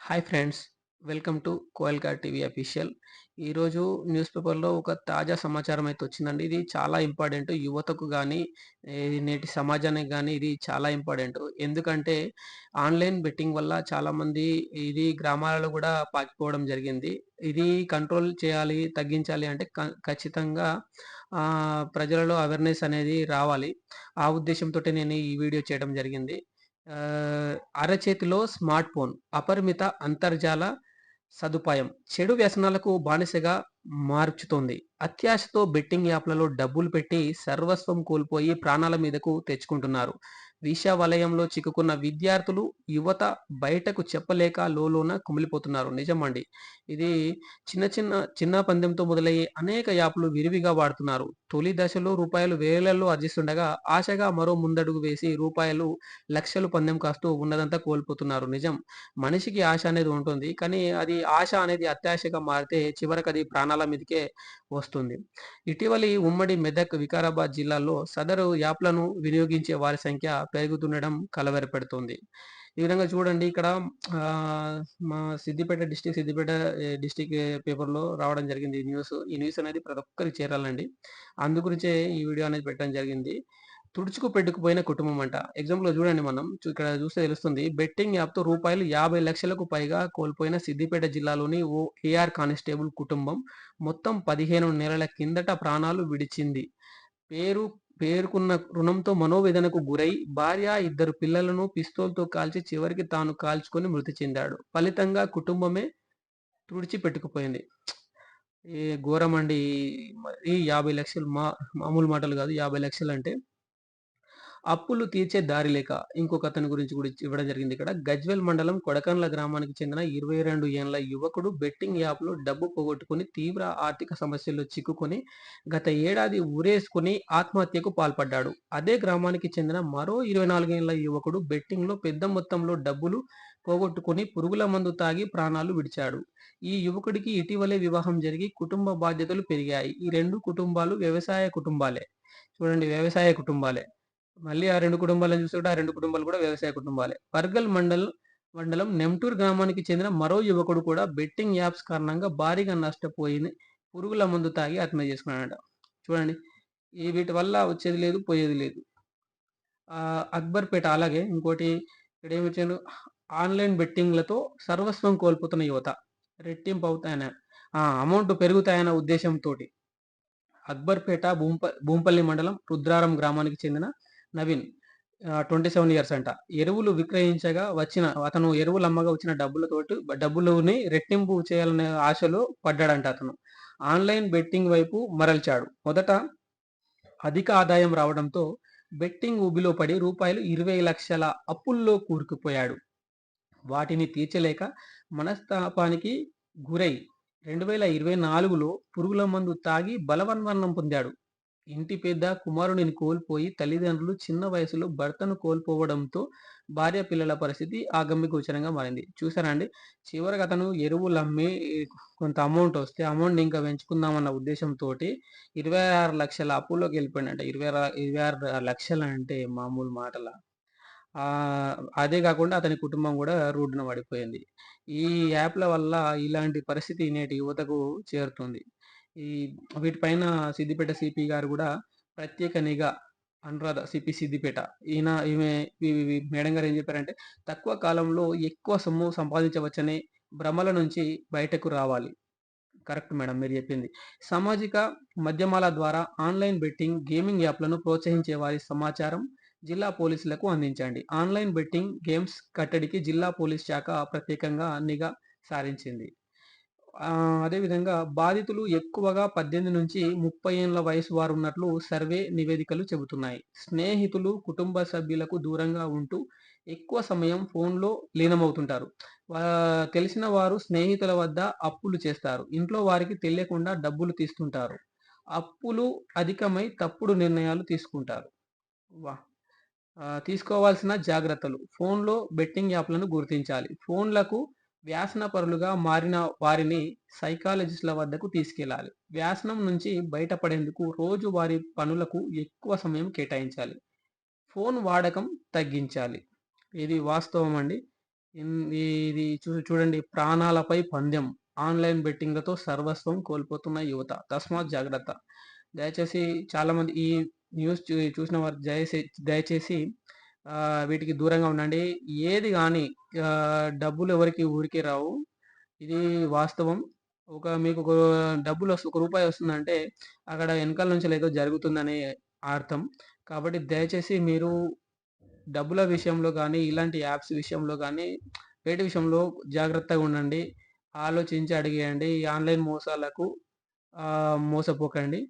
Hi friends, welcome to కోయల్కా TV official. ఈరోజు news పేపర్లో ఒక తాజా సమాచారం అయితే వచ్చిందండి. ఇది చాలా ఇంపార్టెంట్ యువతకు కానీ, నేటి సమాజానికి కానీ ఇది చాలా ఇంపార్టెంట్. ఎందుకంటే ఆన్లైన్ బెట్టింగ్ వల్ల చాలామంది ఇది గ్రామాలలో కూడా పాకిపోవడం జరిగింది. ఇది కంట్రోల్ చేయాలి, తగ్గించాలి అంటే ఖచ్చితంగా ప్రజలలో అవేర్నెస్ అనేది రావాలి. ఆ ఉద్దేశంతో నేను ఈ వీడియో చేయడం జరిగింది. అరచేతిలో స్మార్ట్ ఫోన్, అపరిమిత అంతర్జాల సదుపాయం చెడు వ్యసనాలకు బానిసగా మార్చుతోంది. అత్యాశతో బెట్టింగ్ యాప్లలో డబ్బులు పెట్టి సర్వస్వం కోల్పోయి ప్రాణాల మీదకు తెచ్చుకుంటున్నారు. విష వలయంలో చిక్కుకున్న విద్యార్థులు, యువత బయటకు చెప్పలేక లోలోన కుమిలిపోతున్నారు. నిజమండి. ఇది చిన్న పందెంతో మొదలయ్యే అనేక యాప్లు విరివిగా వాడుతున్నారు. తొలి దశలో రూపాయలు వేలల్లో ఆర్జిస్తుండగా ఆశగా మరో ముందడుగు వేసి రూపాయలు లక్షలు పందెం కాస్తూ ఉన్నదంతా కోల్పోతున్నారు. నిజం. మనిషికి ఆశ అనేది ఉంటుంది. కానీ అది ఆశ అనేది అత్యాశగా మారితే చివరకది ప్రాణాల మీదకే వస్తుంది. ఇటీవలి ఉమ్మడి మెదక్, వికారాబాద్ జిల్లాల్లో సదరు యాప్లను వినియోగించే వారి సంఖ్య పెరుగుతుండడం కలవరపెడుతోంది. ఈ విధంగా చూడండి ఇక్కడ మా సిద్దిపేట డిస్ట్రిక్ట్ పేపర్‌లో రావడం జరిగింది ఈ న్యూస్. ఈ న్యూస్ అనేది ప్రతి ఒక్కరికి చేరాలండి. అందు గురించే ఈ వీడియో అనేది పెట్టడం జరిగింది. తుడుచుకు పెట్టుకుపోయిన కుటుంబం అంట. ఎగ్జాంపుల్‌గా చూడండి మనం ఇక్కడ చూస్తే తెలుస్తుంది. బెట్టింగ్ యాప్‌తో రూపాయలు 50,00,000కు పైగా కోల్పోయిన సిద్దిపేట జిల్లాలోని ఓ ఏఆర్ కానిస్టేబుల్ కుటుంబం మొత్తం 15 నెలల కిందట ప్రాణాలు విడిచింది. పేరు పేరుకున్న రుణంతో మనోవేదనకు గురై భార్య, ఇద్దరు పిల్లలను పిస్తోల్‌తో కాల్చి చివరికి తాను కాల్చుకొని మృతి చెందాడు. ఫలితంగా కుటుంబమే తుడిచిపెట్టుకుపోయింది. ఏ ఘోరమండి. ఈ 50,00,000 మామూలు మాటలు కాదు. 50,00,000 అంటే అప్పులు తీర్చే దారి లేక ఇంకొకతని గురించి కూడా ఇవ్వడం జరిగింది ఇక్కడ. గజ్వేల్ మండలం కొడకండ్ల గ్రామానికి చెందిన 22 ఏండ్ల యువకుడు బెట్టింగ్ యాప్‌లో డబ్బు పోగొట్టుకొని తీవ్ర ఆర్థిక సమస్యల్లో చిక్కుకొని గత ఏడాది ఉరేసుకొని ఆత్మహత్యకు పాల్పడ్డాడు. అదే గ్రామానికి చెందిన మరో 24 ఏండ్ల యువకుడు బెట్టింగ్‌లో పెద్ద మొత్తంలో డబ్బులు పోగొట్టుకొని పురుగుల మందు తాగి ప్రాణాలు విడిచాడు. ఈ యువకుడికి ఇటీవలే వివాహం జరిగి కుటుంబ బాధ్యతలు పెరిగాయి. ఈ 2 కుటుంబాలు వ్యవసాయ కుటుంబాలే. చూడండి, వ్యవసాయ కుటుంబాలే. మళ్ళీ ఆ 2 కుటుంబాలను చూసుకుంటే, ఆ 2 కుటుంబాలు కూడా వ్యవసాయ కుటుంబాలే. పర్గల్ మండలం నెమ్టూర్ గ్రామానికి చెందిన మరో యువకుడు కూడా బెట్టింగ్ యాప్స్ కారణంగా భారీగా నష్టపోయి పురుగుల మందు తాగి ఆత్మహత్య చేసుకున్నాడట. చూడండి, ఈ వీటి వల్ల వచ్చేది లేదు, పోయేది లేదు. అక్బర్‌పేట అలాగే ఇంకోటి ఇక్కడేమిచ్చాను, ఆన్‌లైన్ బెట్టింగ్‌లతో సర్వస్వం కోల్పోతున్న యువత రెట్టింపు అవుతాయన అమౌంట్ పెరుగుతాయన్న ఉద్దేశంతోటి అక్బర్‌పేట భూంపల్లి మండలం రుద్రారం గ్రామానికి చెందిన నవీన్ 27 ఇయర్స్ అంట. ఎరువులు విక్రయించగా వచ్చిన అతను ఎరువులు అమ్మగా వచ్చిన డబ్బులుని రెట్టింపు చేయాలనే ఆశలో పడ్డాడంట అతను. ఆన్‌లైన్ బెట్టింగ్ వైపు మరల్చాడు. మొదట అధిక ఆదాయం రావడంతో బెట్టింగ్ ఊబిలో పడి రూపాయలు 20,00,000 అప్పుల్లో కూరుకుపోయాడు. వాటిని తీర్చలేక మనస్తాపానికి గురై 2024లో పురుగుల మందు తాగి బలవన్మరణం పొందాడు. ఇంటి పెద్ద కుమారుడిని కోల్పోయి తల్లిదండ్రులు చిన్న వయసులో భర్తను కోల్పోవడంతో భార్య పిల్లల పరిస్థితి అగమ్యగోచరంగా మారింది. చూసారా అండి? చివరికి అతను ఎరువులు అమ్మి కొంత అమౌంట్ వస్తే అమౌంట్‌ని ఇంకా పెంచుకుందామన్న ఉద్దేశంతోటి 26,00,000 అప్పుల్లోకి వెళ్ళిపోయాడంట. 26,00,000 అంటే మామూలు మాటలా? అదే కాకుండా అతని కుటుంబం కూడా రోడ్డున పడిపోయింది. ఈ యాప్‌ల వల్ల ఇలాంటి పరిస్థితి నేటి యువతకు చేరుతుంది. ఈ వీటిపైన సిద్దిపేట సిపి గారు కూడా ప్రత్యేక నిఘా అనురాధ సిపి సిద్దిపేట. ఈమె మేడం గారు ఏం చెప్పారంటే, తక్కువ కాలంలో ఎక్కువ సొమ్ము సంపాదించవచ్చనే భ్రమల నుంచి బయటకు రావాలి. కరెక్ట్ మేడం మీరు చెప్పింది. సామాజిక మాధ్యమాల ద్వారా ఆన్‌లైన్ బెట్టింగ్, గేమింగ్ యాప్‌లను ప్రోత్సహించే వారి సమాచారం జిల్లా పోలీసులకు అందించండి. ఆన్‌లైన్ బెట్టింగ్, గేమ్స్ కట్టడికి జిల్లా పోలీస్ శాఖ ప్రత్యేకంగా నిఘా సారించింది. అదేవిధంగా బాధితులు ఎక్కువగా 18-30 ఏండ్ల వయసు వారున్నట్లు సర్వే నివేదికలు చెబుతున్నాయి. స్నేహితులు, కుటుంబ సభ్యులకు దూరంగా ఉంటూ ఎక్కువ సమయం ఫోన్‌లో లీనమవుతుంటారు. తెలిసిన వారు స్నేహితుల వద్ద అప్పులు చేస్తారు. ఇంట్లో వారికి తెలియకుండా డబ్బులు తీస్తుంటారు. అప్పులు అధికమై తప్పుడు నిర్ణయాలు తీసుకుంటారు. వాహ్! తీసుకోవాల్సిన జాగ్రత్తలు. ఫోన్‌లో బెట్టింగ్ యాప్‌లను గుర్తించాలి. ఫోన్‌లకు వ్యసనపరులుగా మారిన వారిని సైకాలజిస్ట్‌ల వద్దకు తీసుకెళ్లాలి. వ్యసనం నుంచి బయటపడేందుకు రోజువారీ పనులకు ఎక్కువ సమయం కేటాయించాలి. ఫోన్ వాడకం తగ్గించాలి. ఇది వాస్తవం అండి. ఇన్ ఇది చూడండి, ప్రాణాలపై పందెం. ఆన్‌లైన్ బెట్టింగ్‌లతో సర్వస్వం కోల్పోతున్న యువత. తస్మాత్ జాగ్రత్త. దయచేసి చాలామంది ఈ న్యూస్ చూసిన వారు దయచేసి వీటికి దూరంగా ఉండండి. ఏది గాని డబ్బులు ఎవరికీ ఊరికే రావు. ఇది వాస్తవం. మీకు ఒక ఒక రూపాయి వస్తుందంటే అక్కడ ఎనకాల నుంచెలి ఏదో జరుగుతుందని అర్థం. కాబట్టి దయచేసి మీరు డబ్బుల విషయంలో గానీ, ఇలాంటి యాప్స్ విషయంలో గానీ, వేటి విషయంలో జాగ్రత్తగా ఉండండి. ఆలోచించి అడిగేయండి. ఈ ఆన్‌లైన్ మోసాలకు మోసపోకండి.